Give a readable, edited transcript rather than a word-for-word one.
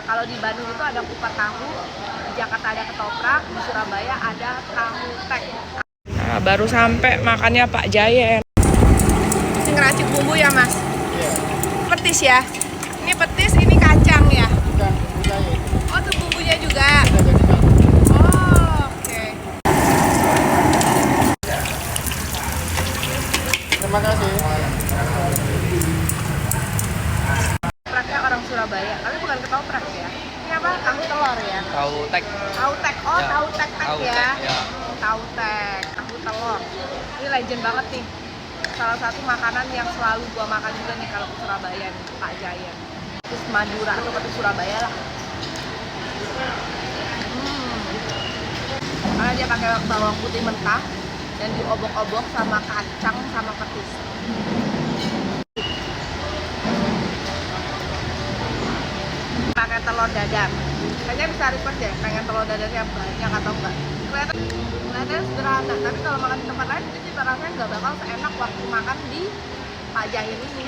Kalau di Bandung itu ada kupat tahu, di Jakarta ada ketoprak, di Surabaya ada tahu tek. Nah, baru sampai makannya Pak Jayen. Ini ngeracik bumbu ya Mas? Iya. Petis ya? Ini petis, ini kacang ya? Bukan, bumbu jahe. Oh, itu bumbunya juga? Kita jadi satu. Oh, oke. Terima kasih. Ketopraknya orang Surabaya, tapi bukan ketoprak ya? Ini apa? Tahu telur ya? Tahu tek. Tahu tek, oh Ya. tahu tek Tahu ya? tek, ya. Tahu tek, tahu telur. Ini legend banget nih. Salah satu makanan yang selalu gua makan juga nih kalau ke Surabaya nih, Pak Jayen. Terus Madura atau ke Surabaya lah. Karena dia pakai bawang putih mentah dan diobok-obok sama kacang sama petis. Pakai telur dadar. Kayaknya bisa request deh, pengen telur dadar yang banyak atau enggak. Kelihatannya sederhana, tapi kalau makan di tempat lain itu juga rasanya nggak bakal seenak waktu makan di Pak Jayen ini.